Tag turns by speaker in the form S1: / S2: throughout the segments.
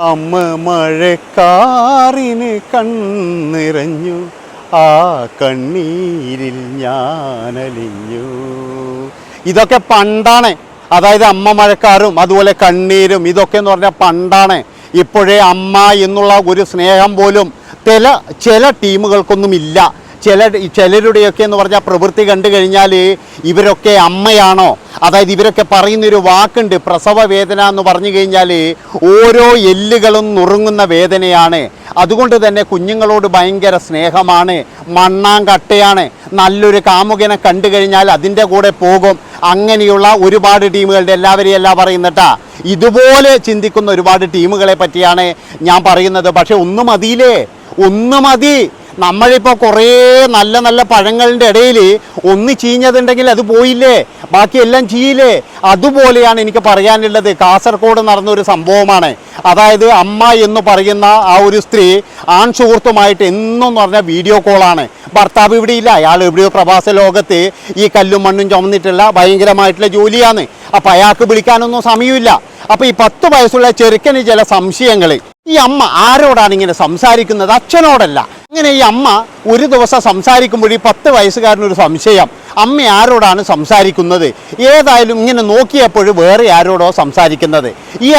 S1: അമ്മ മഴക്കാറിന് കണ്ണിറഞ്ഞു, ആ കണ്ണീരിൽ ഞാനലിഞ്ഞു. ഇതൊക്കെ പണ്ടാണ്. അതായത് അമ്മ മഴക്കാറും അതുപോലെ കണ്ണീരും ഇതൊക്കെ എന്ന് പറഞ്ഞാൽ പണ്ടാണ്. ഇപ്പോഴേ അമ്മ എന്നുള്ള ഒരു സ്നേഹം പോലും ചില ടീമുകൾക്കൊന്നുമില്ല. ചിലരുടെയൊക്കെ എന്ന് പറഞ്ഞാൽ പ്രവൃത്തി കണ്ടു കഴിഞ്ഞാൽ ഇവരൊക്കെ അമ്മയാണോ? അതായത് ഇവരൊക്കെ പറയുന്നൊരു വാക്കുണ്ട്, പ്രസവ വേദന എന്ന് പറഞ്ഞു കഴിഞ്ഞാൽ ഓരോ എല്ലുകളും നുറുങ്ങുന്ന വേദനയാണ്. അതുകൊണ്ട് തന്നെ കുഞ്ഞുങ്ങളോട് ഭയങ്കര സ്നേഹമാണ്, മണ്ണാങ്കട്ടയാണ്. നല്ലൊരു കാമുകനെ കണ്ടു കഴിഞ്ഞാൽ അതിൻ്റെ കൂടെ പോകും. അങ്ങനെയുള്ള ഒരുപാട് ടീമുകളുടെ എല്ലാവരെയും അല്ല പറയുന്നട്ടാ, ഇതുപോലെ ചിന്തിക്കുന്ന ഒരുപാട് ടീമുകളെ പറ്റിയാണ് ഞാൻ പറയുന്നത്. പക്ഷെ ഒന്ന് മതി. നമ്മളിപ്പോൾ കുറേ നല്ല നല്ല പഴങ്ങളുടെ ഇടയിൽ ഒന്ന് ചീഞ്ഞതുണ്ടെങ്കിൽ അത് പോയില്ലേ, ബാക്കിയെല്ലാം ചീയില്ലേ? അതുപോലെയാണ് എനിക്ക് പറയാനുള്ളത്. കാസർഗോഡ് നടന്നൊരു സംഭവമാണ്. അതായത് അമ്മ എന്ന് പറയുന്ന ആ ഒരു സ്ത്രീ ആൺ സുഹൃത്തുമായിട്ട് എന്നും പറഞ്ഞാൽ വീഡിയോ കോളാണ്. ഭർത്താവ് ഇവിടെ ഇല്ല, അയാൾ എവിടെയോ പ്രവാസ ലോകത്ത് ഈ കല്ലും മണ്ണും ചുമന്നിട്ടുള്ള ഭയങ്കരമായിട്ടുള്ള ജോലിയാണ്. അപ്പം അയാൾക്ക് വിളിക്കാനൊന്നും സമയമില്ല. അപ്പോൾ ഈ 10 വയസ്സുള്ള ചെറുക്കന് ചില സംശയങ്ങൾ. ഈ അമ്മ ആരോടാണ് ഇങ്ങനെ സംസാരിക്കുന്നത്? അച്ഛനോടല്ല. ഇങ്ങനെ ഈ അമ്മ ഒരു ദിവസം സംസാരിക്കുമ്പോൾ ഈ 10 വയസ്സുകാരനൊരു സംശയം, അമ്മ ആരോടാണ് സംസാരിക്കുന്നത്? ഏതായാലും ഇങ്ങനെ നോക്കിയപ്പോൾ വേറെ ആരോടോ സംസാരിക്കുന്നത്. ഈ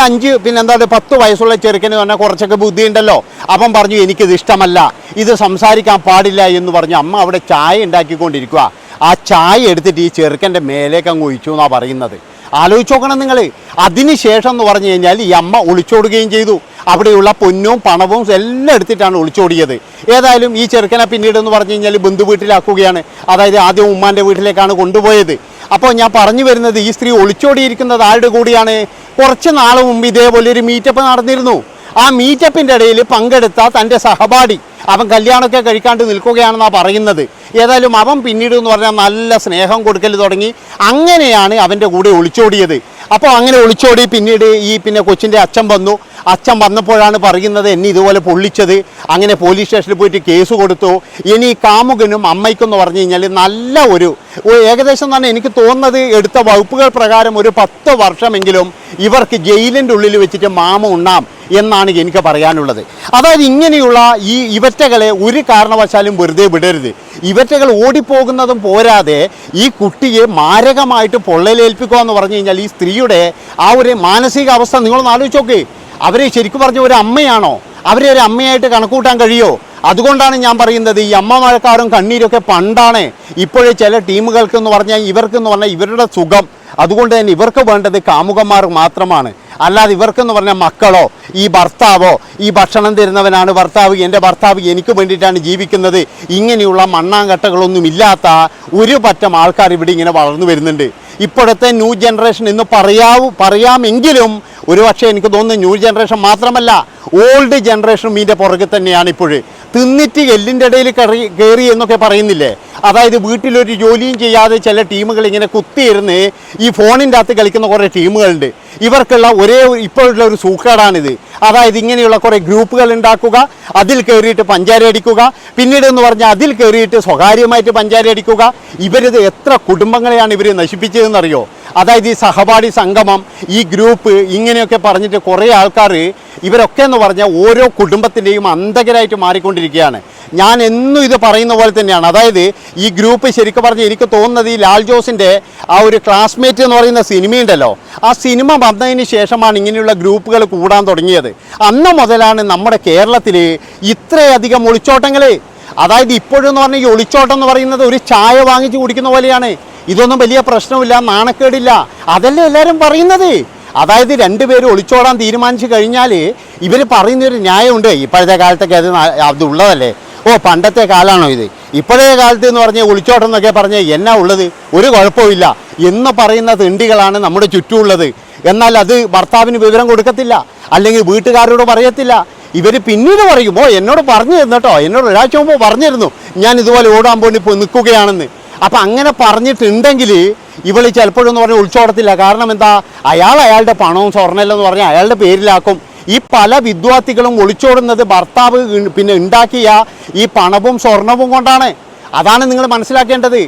S1: 10 വയസ്സുള്ള ചെറുക്കന് പറഞ്ഞാൽ കുറച്ചൊക്കെ ബുദ്ധിയുണ്ടല്ലോ. അവൻ പറഞ്ഞു എനിക്കിത് ഇഷ്ടമല്ല, ഇത് സംസാരിക്കാൻ പാടില്ല എന്ന് പറഞ്ഞു. അമ്മ അവിടെ ചായ ഉണ്ടാക്കിക്കൊണ്ടിരിക്കുക. ആ ചായ എടുത്തിട്ട് ഈ ചെറുക്കൻ്റെ മേലേക്ക് അങ്ങ് ഒഴിച്ചു എന്നാണ് പറയുന്നത്. ആലോചിച്ച് നോക്കണം നിങ്ങൾ. അതിനുശേഷം എന്ന് പറഞ്ഞു കഴിഞ്ഞാൽ ഈ അമ്മ ഒളിച്ചോടുകയും ചെയ്തു. അവിടെയുള്ള പൊന്നും പണവും എല്ലാം എടുത്തിട്ടാണ് ഒളിച്ചോടിയത്. ഏതായാലും ഈ ചെറുക്കനെ പിന്നീട് എന്ന് പറഞ്ഞു കഴിഞ്ഞാൽ ബന്ധു വീട്ടിലാക്കുകയാണ്. അതായത് ആദ്യം ഉമ്മാൻ്റെ വീട്ടിലേക്കാണ് കൊണ്ടുപോയത്. അപ്പോൾ ഞാൻ പറഞ്ഞു വരുന്നത്, ഈ സ്ത്രീ ഒളിച്ചോടിയിരിക്കുന്നത് ആരുടെ കൂടിയാണ്? കുറച്ച് നാൾ മുമ്പ് ഇതേപോലെ ഒരു മീറ്റപ്പ് നടന്നിരുന്നു. ആ മീറ്റപ്പിൻ്റെ ഇടയിൽ പങ്കെടുത്ത തൻ്റെ സഹപാഠി അവൻ കല്യാണമൊക്കെ കഴിക്കാണ്ട് നിൽക്കുകയാണെന്നാണ് പറയുന്നത്. ഏതായാലും അവൻ പിന്നീട് എന്ന് പറഞ്ഞാൽ നല്ല സ്നേഹം കൊടുക്കൽ തുടങ്ങി. അങ്ങനെയാണ് അവൻ്റെ കൂടെ ഒളിച്ചോടിയത്. അപ്പോൾ അങ്ങനെ ഒളിച്ചോടി പിന്നീട് പിന്നെ കൊച്ചിൻ്റെ അച്ഛൻ വന്നു. അച്ഛൻ വന്നപ്പോഴാണ് പറയുന്നത് എന്നെ ഇതുപോലെ പൊള്ളിച്ചത്. അങ്ങനെ പോലീസ് സ്റ്റേഷനിൽ പോയിട്ട് കേസ് കൊടുത്തു. ഇനി കാമുകനും അമ്മയ്ക്കും എന്ന് പറഞ്ഞു കഴിഞ്ഞാൽ നല്ല ഒരു ഏകദേശം തന്നെ എനിക്ക് തോന്നുന്നത് എടുത്ത വകുപ്പുകൾ പ്രകാരം ഒരു 10 വർഷമെങ്കിലും ഇവർക്ക് ജയിലിൻ്റെ ഉള്ളിൽ വെച്ചിട്ട് മാമ ഉണ്ണാം എന്നാണ് എനിക്ക് പറയാനുള്ളത്. അതായത് ഇങ്ങനെയുള്ള ഇവറ്റകളെ ഒരു കാരണവശാലും വെറുതെ വിടരുത്. ഇവറ്റകൾ ഓടിപ്പോകുന്നതും പോരാതെ ഈ കുട്ടിയെ മാരകമായിട്ട് പൊള്ളലേൽപ്പിക്കുക എന്ന് പറഞ്ഞു കഴിഞ്ഞാൽ ഈ സ്ത്രീയുടെ ആ ഒരു മാനസികാവസ്ഥ നിങ്ങളൊന്ന് ആലോചിച്ച് നോക്ക്. അവരെ ശരിക്കും പറഞ്ഞ ഒരു അമ്മയാണോ? അവരെ ഒരു അമ്മയായിട്ട് കണക്കൂട്ടാൻ കഴിയുമോ? അതുകൊണ്ടാണ് ഞാൻ പറയുന്നത് ഈ അമ്മ മഴക്കാറും കണ്ണീരൊക്കെ പണ്ടാണ്. ഇപ്പോഴേ ചില ടീമുകൾക്കെന്ന് പറഞ്ഞാൽ ഇവർക്കെന്ന് പറഞ്ഞാൽ ഇവരുടെ സുഖം. അതുകൊണ്ട് തന്നെ ഇവർക്ക് വേണ്ടത് കാമുകന്മാർ മാത്രമാണ്. അല്ലാതെ ഇവർക്കെന്ന് പറഞ്ഞാൽ മക്കളോ ഈ ഭർത്താവോ, ഈ ഭക്ഷണം തരുന്നവനാണ് ഭർത്താവ്, എൻ്റെ ഭർത്താവ് എനിക്ക് വേണ്ടിയിട്ടാണ് ജീവിക്കുന്നത്, ഇങ്ങനെയുള്ള മണ്ണാങ്കട്ടകളൊന്നും ഇല്ലാത്ത ഒരു പറ്റം ആൾക്കാർ ഇവിടെ ഇങ്ങനെ വളർന്നു വരുന്നുണ്ട്. ഇപ്പോഴത്തെ ന്യൂ ജനറേഷൻ എന്ന് പറയാമെങ്കിലും ഒരു പക്ഷേ എനിക്ക് തോന്നുന്നു ന്യൂ ജനറേഷൻ മാത്രമല്ല ഓൾഡ് ജനറേഷനും ഇതിൻ്റെ പുറകെ തന്നെയാണ്. ഇപ്പോഴും തിന്നിട്ട് എല്ലിൻ്റെ ഇടയിൽ കയറി എന്നൊക്കെ പറയുന്നില്ലേ? അതായത് വീട്ടിലൊരു ജോലിയും ചെയ്യാതെ ചില ടീമുകൾ ഇങ്ങനെ കുത്തിയിരുന്ന് ഈ ഫോണിൻ്റെ അകത്ത് കളിക്കുന്ന കുറേ ടീമുകളുണ്ട്. ഇവർക്കുള്ള ഇപ്പോഴുള്ള ഒരു സൂക്കേടാണിത്. അതായത് ഇങ്ങനെയുള്ള കുറേ ഗ്രൂപ്പുകൾ ഉണ്ടാക്കുക, അതിൽ കയറിയിട്ട് പഞ്ചാര അടിക്കുക, പിന്നീട് എന്ന് പറഞ്ഞാൽ അതിൽ കയറിയിട്ട് സ്വകാര്യമായിട്ട് പഞ്ചാര അടിക്കുക. ഇവരിത് എത്ര കുടുംബങ്ങളെയാണ് ഇവർ നശിപ്പിച്ചതെന്നറിയോ? അതായത് ഈ സഹപാഠി സംഗമം, ഈ ഗ്രൂപ്പ് ഇങ്ങനെയൊക്കെ പറഞ്ഞിട്ട് കുറേ ആൾക്കാർ ഇവരൊക്കെ എന്ന് പറഞ്ഞാൽ ഓരോ കുടുംബത്തിൻ്റെയും അന്തകരായിട്ട് മാറിക്കൊണ്ടിരിക്കുകയാണ്. ഞാൻ എന്നും ഇത് പറയുന്ന പോലെ തന്നെയാണ്. അതായത് ഈ ഗ്രൂപ്പ് ശരിക്കും പറഞ്ഞാൽ എനിക്ക് തോന്നുന്നത് ഈ ലാൽ ജോസിൻ്റെ ആ ഒരു ക്ലാസ്മേറ്റ് എന്ന് പറയുന്ന സിനിമയുണ്ടല്ലോ, ആ സിനിമ വന്നതിന് ശേഷമാണ് ഇങ്ങനെയുള്ള ഗ്രൂപ്പുകൾ കൂടാൻ തുടങ്ങിയത്. അന്ന് മുതലാണ് നമ്മുടെ കേരളത്തിൽ ഇത്രയധികം ഒളിച്ചോട്ടങ്ങൾ. അതായത് ഇപ്പോഴെന്ന് പറഞ്ഞാൽ ഈ ഒളിച്ചോട്ടം എന്ന് പറയുന്നത് ഒരു ചായ വാങ്ങിച്ച് കുടിക്കുന്ന പോലെയാണ്. ഇതൊന്നും വലിയ പ്രശ്നമില്ല, നാണക്കേടില്ല, അതല്ലേ എല്ലാവരും പറയുന്നത്. അതായത് 2 പേരും ഒളിച്ചോടാൻ തീരുമാനിച്ചു കഴിഞ്ഞാൽ ഇവർ പറയുന്നൊരു ന്യായമുണ്ട്. ഇപ്പോഴത്തെ കാലത്തൊക്കെ അത് ഉള്ളതല്ലേ? പണ്ടത്തെ കാലമാണോ ഇത്? ഇപ്പോഴത്തെ കാലത്ത് എന്ന് പറഞ്ഞാൽ ഒളിച്ചോട്ടം എന്നൊക്കെ പറഞ്ഞാൽ എന്നാ ഉള്ളത്? ഒരു കുഴപ്പമില്ല എന്ന് പറയുന്ന തിണ്ടികളാണ് നമ്മുടെ ചുറ്റുമുള്ളത്. എന്നാൽ അത് ഭർത്താവിന് വിവരം കൊടുക്കത്തില്ല, അല്ലെങ്കിൽ വീട്ടുകാരോട് പറയത്തില്ല. ഇവർ പിന്നീട് പറയുമോ എന്നോട് പറഞ്ഞു തരുന്നട്ടോ, എന്നോട് ഒരാഴ്ച മുമ്പ് പറഞ്ഞിരുന്നു ഞാൻ ഇതുപോലെ ഓടാൻ വേണ്ടി നിൽക്കുകയാണെന്ന്. അപ്പം അങ്ങനെ പറഞ്ഞിട്ടുണ്ടെങ്കിൽ ഇവൾ ചിലപ്പോഴെന്ന് പറഞ്ഞാൽ ഒളിച്ചോടത്തില്ല. കാരണം എന്താ? അയാളുടെ പണവും സ്വർണ്ണമെന്ന് പറഞ്ഞാൽ അയാളുടെ പേരിലാക്കും. ഈ പല വിദ്യാർത്ഥികളും ഒളിച്ചോടുന്നത് ഭർത്താവ് പിന്നെ ഉണ്ടാക്കിയ ഈ പണവും സ്വർണവും കൊണ്ടാണ്. അതാണ് നിങ്ങൾ മനസ്സിലാക്കേണ്ടത്.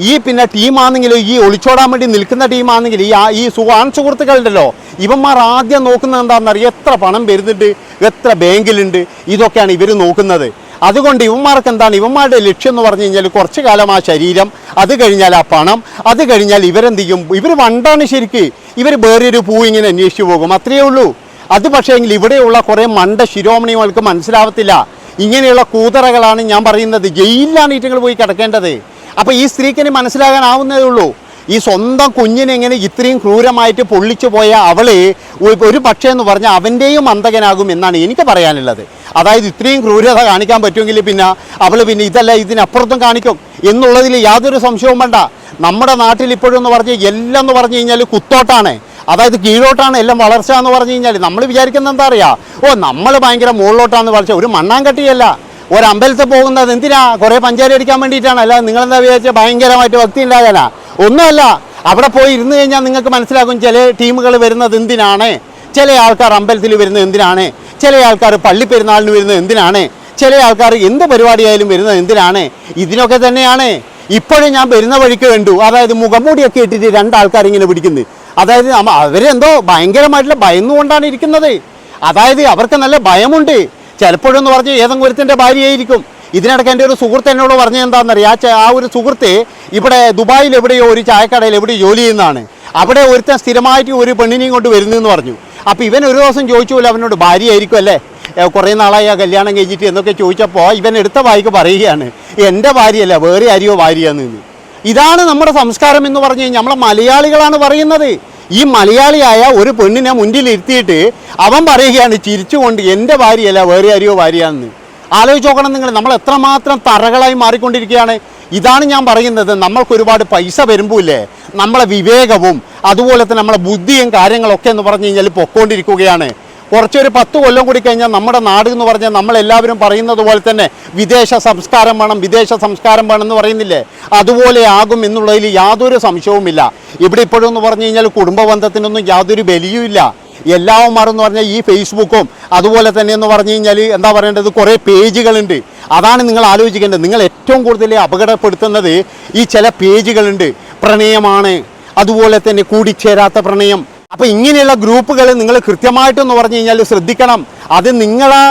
S1: ഈ പിന്നെ ടീമാണെങ്കിലും ഈ ഒളിച്ചോടാൻ വേണ്ടി നിൽക്കുന്ന ടീമാണെങ്കിൽ ഈ സുഹൃത്തുക്കളുണ്ടല്ലോ, ഇവന്മാർ ആദ്യം നോക്കുന്നത് എന്താണെന്നറിയാം, എത്ര പണം വരുന്നുണ്ട്, എത്ര ബാങ്കിലുണ്ട്, ഇതൊക്കെയാണ് ഇവർ നോക്കുന്നത്. അതുകൊണ്ട് ഇവന്മാർക്ക് എന്താണ്, ഇവന്മാരുടെ ലക്ഷ്യം എന്ന് പറഞ്ഞു കഴിഞ്ഞാൽ കുറച്ച് കാലം ആ ശരീരം, അത് കഴിഞ്ഞാൽ ആ പണം, അത് കഴിഞ്ഞാൽ ഇവരെന്ത് ചെയ്യും, ഇവർ വണ്ടാണ് ശരിക്ക്. ഇവർ വേറൊരു പൂ ഇങ്ങനെ അന്വേഷിച്ചു പോകും, അത്രയേ ഉള്ളൂ. അത് പക്ഷേ എങ്കിൽ ഇവിടെയുള്ള കുറേ മണ്ട ശിരോമണികൾക്ക് മനസ്സിലാവത്തില്ല. ഇങ്ങനെയുള്ള കൂതറകളാണ് ഞാൻ പറയുന്നത്. ജയിലിലാണ് ഈറ്റങ്ങൾ പോയി കിടക്കേണ്ടത്. അപ്പോൾ ഈ സ്ത്രീക്കിന് മനസ്സിലാകാനാവുന്നതേ ഉള്ളൂ. ഈ സ്വന്തം കുഞ്ഞിനെ ഇങ്ങനെ ഇത്രയും ക്രൂരമായിട്ട് പൊള്ളിച്ചു പോയ അവള് ഒരു പക്ഷേ എന്ന് പറഞ്ഞാൽ അവൻ്റെയും അന്തകനാകും എന്നാണ് എനിക്ക് പറയാനുള്ളത്. അതായത് ഇത്രയും ക്രൂരത കാണിക്കാൻ പറ്റുമെങ്കിൽ പിന്നെ അവൾ പിന്നെ ഇതല്ല ഇതിനപ്പുറത്തും കാണിക്കും എന്നുള്ളതിൽ യാതൊരു സംശയവും വേണ്ട. നമ്മുടെ നാട്ടിൽ ഇപ്പോഴും എന്ന് പറഞ്ഞാൽ എല്ലാം എന്ന് പറഞ്ഞു കഴിഞ്ഞാൽ കുത്തോട്ടാണ്, അതായത് കീഴോട്ടാണ് എല്ലാം വളർച്ച എന്ന് പറഞ്ഞു കഴിഞ്ഞാൽ. നമ്മൾ വിചാരിക്കുന്നത് എന്താ അറിയുക, നമ്മൾ ഭയങ്കര മുകളിലോട്ടാന്ന് വളർച്ച. ഒരു മണ്ണാങ്കട്ടിയല്ല. ഒരമ്പലത്തിൽ പോകുന്നത് എന്തിനാ, കുറേ പഞ്ചാര അടിക്കാൻ വേണ്ടിയിട്ടാണ്. അല്ല നിങ്ങളെന്താ വിചാരിച്ചാൽ ഭയങ്കരമായിട്ട് ഭക്തി ഉണ്ടാകാനാ? ഒന്നുമല്ല. അവിടെ പോയി ഇരുന്ന് കഴിഞ്ഞാൽ നിങ്ങൾക്ക് മനസ്സിലാകും ചില ടീമുകൾ വരുന്നത് എന്തിനാണ്, ചില ആൾക്കാർ അമ്പലത്തിൽ വരുന്നത് എന്തിനാണ്, ചില ആൾക്കാർ പള്ളി പെരുന്നാളിന് വരുന്നത് എന്തിനാണ്, ചില ആൾക്കാർ എന്ത് പരിപാടിയായാലും വരുന്നത് എന്തിനാണ്. ഇതിനൊക്കെ തന്നെയാണ്. ഇപ്പോഴും ഞാൻ വരുന്ന വഴിക്ക് കണ്ടു, അതായത് മുഖംമൂടിയൊക്കെ ഇട്ടിട്ട് രണ്ടാൾക്കാർ ഇങ്ങനെ പിടിക്കുന്നത്. അതായത് അവരെന്തോ ഭയങ്കരമായിട്ടുള്ള ഭയന്നുകൊണ്ടാണ് ഇരിക്കുന്നത്. അതായത് അവർക്ക് നല്ല ഭയമുണ്ട്. ചിലപ്പോഴെന്ന് പറഞ്ഞാൽ ഏതെങ്കിലും ഒരുത്തിൻ്റെ ഭാര്യയായിരിക്കും. ഇതിനിടയ്ക്ക് എൻ്റെ ഒരു സുഹൃത്ത് എന്നോട് പറഞ്ഞത് എന്താണെന്നറിയാം, ആ ഒരു സുഹൃത്ത് ഇവിടെ ദുബായിൽ എവിടെയോ ഒരു ചായക്കടയിൽ എവിടെയോ ജോലി ചെയ്യുന്നതാണ്. അവിടെ ഒരുത്തൻ സ്ഥിരമായിട്ട് ഒരു പെണ്ണിനെയും കൊണ്ട് വരുന്നതെന്ന് പറഞ്ഞു. അപ്പോൾ ഇവൻ ഒരു ദിവസം ചോദിച്ചുപോലെ അവനോട് ഭാര്യയായിരിക്കും അല്ലേ, കുറേ നാളായി ആ കല്യാണം കഴിഞ്ഞിട്ട് എന്നൊക്കെ ചോദിച്ചപ്പോൾ ഇവൻ എടുത്ത വായിക്ക് പറയുകയാണ്, എൻ്റെ ഭാര്യയല്ല വേറെ ആരെയോ ഭാര്യയാണെന്ന്. ഇതാണ് നമ്മുടെ സംസ്കാരം എന്ന് പറഞ്ഞു കഴിഞ്ഞാൽ നമ്മളെ മലയാളികളാണ് പറയുന്നത്. ഈ മലയാളിയായ ഒരു പെണ്ണിനെ മുന്നിലിരുത്തിയിട്ട് അവൻ പറയുകയാണ് ചിരിച്ചുകൊണ്ട് എൻ്റെ ഭാര്യയല്ല വേറെ ആരെയോ ഭാര്യയാണെന്ന്. ആലോചിച്ച് നോക്കണം നിങ്ങൾ, നമ്മൾ എത്രമാത്രം തറകളായി മാറിക്കൊണ്ടിരിക്കുകയാണ്. ഇതാണ് ഞാൻ പറയുന്നത്. നമ്മൾക്ക് ഒരുപാട് പൈസ വരുമ്പോഴേ നമ്മളെ വിവേകവും അതുപോലെ തന്നെ നമ്മളെ ബുദ്ധിയും കാര്യങ്ങളൊക്കെ എന്ന് പറഞ്ഞു കഴിഞ്ഞാൽ പൊക്കോണ്ടിരിക്കുകയാണ്. കുറച്ചൊരു 10 കൊല്ലം കൂടി കഴിഞ്ഞാൽ നമ്മുടെ നാട് എന്ന് പറഞ്ഞാൽ നമ്മളെല്ലാവരും പറയുന്നത് പോലെ തന്നെ വിദേശ സംസ്കാരം വേണം, വിദേശ സംസ്കാരം വേണം എന്ന് പറയുന്നില്ലേ, അതുപോലെ ആകും എന്നുള്ളതിൽ യാതൊരു സംശയവുമില്ല. ഇവിടെ ഇപ്പോഴും എന്ന് പറഞ്ഞു കഴിഞ്ഞാൽ കുടുംബ ബന്ധത്തിനൊന്നും യാതൊരു ബലിയുമില്ല. എല്ലാവരും എന്ന് പറഞ്ഞാൽ ഈ ഫേസ്ബുക്കും അതുപോലെ തന്നെ എന്ന് പറഞ്ഞു കഴിഞ്ഞാൽ എന്താ പറയേണ്ടത്, കുറേ പേജുകളുണ്ട്. അതാണ് നിങ്ങൾ ആലോചിക്കേണ്ടത്. നിങ്ങൾ ഏറ്റവും കൂടുതൽ അപകടപ്പെടുത്തുന്നത് ഈ ചില പേജുകളുണ്ട്. പ്രണയമാണ്, അതുപോലെ തന്നെ കൂടിച്ചേരാത്ത പ്രണയം. അപ്പോൾ ഇങ്ങനെയുള്ള ഗ്രൂപ്പുകൾ നിങ്ങൾ കൃത്യമായിട്ടെന്ന് പറഞ്ഞു കഴിഞ്ഞാൽ ശ്രദ്ധിക്കണം. അത് നിങ്ങളെ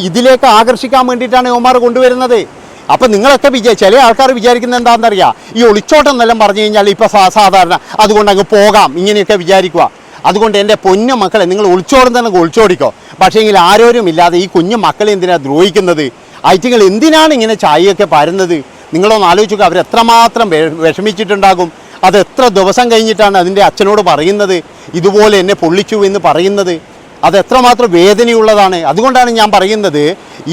S1: ഇതിലേക്ക് ആകർഷിക്കാൻ വേണ്ടിയിട്ടാണ് യുവമാർ കൊണ്ടുവരുന്നത്. അപ്പോൾ നിങ്ങളൊക്കെ ചില ആൾക്കാർ വിചാരിക്കുന്നത് എന്താണെന്നറിയാം, ഈ ഒളിച്ചോട്ടം എന്നെല്ലാം പറഞ്ഞു കഴിഞ്ഞാൽ ഇപ്പോൾ സാധാരണ അതുകൊണ്ട് അങ്ങ് പോകാം ഇങ്ങനെയൊക്കെ വിചാരിക്കുക. അതുകൊണ്ട് എൻ്റെ പൊന്നു മക്കളെ, നിങ്ങൾ ഒളിച്ചോടുന്ന ഒളിച്ചോടിക്കോ. പക്ഷേങ്കിൽ ആരോരും ഇല്ലാതെ ഈ കുഞ്ഞു മക്കളെ എന്തിനാണ് ദ്രോഹിക്കുന്നത്? ഐറ്റിങ്ങൾ എന്തിനാണ് ഇങ്ങനെ ചായയൊക്കെ പരുന്നത്? നിങ്ങളൊന്ന് ആലോചിക്കുക. അവരെത്രമാത്രം വിഷമിച്ചിട്ടുണ്ടാകും. അത് എത്ര ദിവസം കഴിഞ്ഞിട്ടാണ് അതിൻ്റെ അച്ഛനോട് പറയുന്നത് ഇതുപോലെ എന്നെ പൊള്ളിച്ചു എന്ന് പറയുന്നത്. അത് എത്രമാത്രം വേദനയുള്ളതാണ്. അതുകൊണ്ടാണ് ഞാൻ പറയുന്നത്,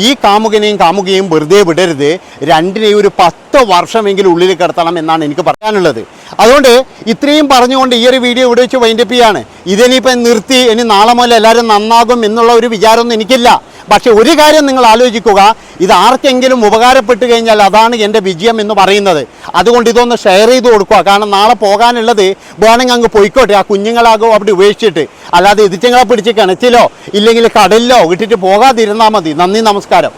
S1: ഈ കാമുകയും വെറുതെ വിടരുത്. രണ്ടിനെയും ഒരു 10 വർഷമെങ്കിലും ഉള്ളിൽ കിടത്തണം എന്നാണ് എനിക്ക് പറയാനുള്ളത്. അതുകൊണ്ട് ഇത്രയും പറഞ്ഞുകൊണ്ട് ഈ ഒരു വീഡിയോ ഇവിടെ വെച്ച് വൈൻഡപ്പ് ചെയ്യാണ്. ഇതിനിപ്പം നിർത്തി ഇനി നാളെ മുതൽ എല്ലാവരും നന്നാകും എന്നുള്ള ഒരു വിചാരമൊന്നും എനിക്കില്ല. പക്ഷെ ഒരു കാര്യം നിങ്ങൾ ആലോചിക്കുക, ഇത് ആർക്കെങ്കിലും ഉപകാരപ്പെട്ട് കഴിഞ്ഞാൽ അതാണ് എൻ്റെ വിജയം എന്ന് പറയുന്നത്. അതുകൊണ്ട് ഇതൊന്ന് ഷെയർ ചെയ്ത് കൊടുക്കുക. കാരണം നാളെ പോകാനുള്ളത് വേണമെങ്കിൽ അങ്ങ് പോയിക്കോട്ടെ, ആ കുഞ്ഞുങ്ങളാകും അവിടെ ഉപേക്ഷിച്ചിട്ട്. അല്ലാതെ ഇതിറ്റങ്ങളെ പിടിച്ച് കിണറ്റിലോ ഇല്ലെങ്കിൽ കടലിലോ ഇട്ടിട്ട് പോകാതിരുന്നാൽ മതി. നന്ദി, നമസ്കാരം.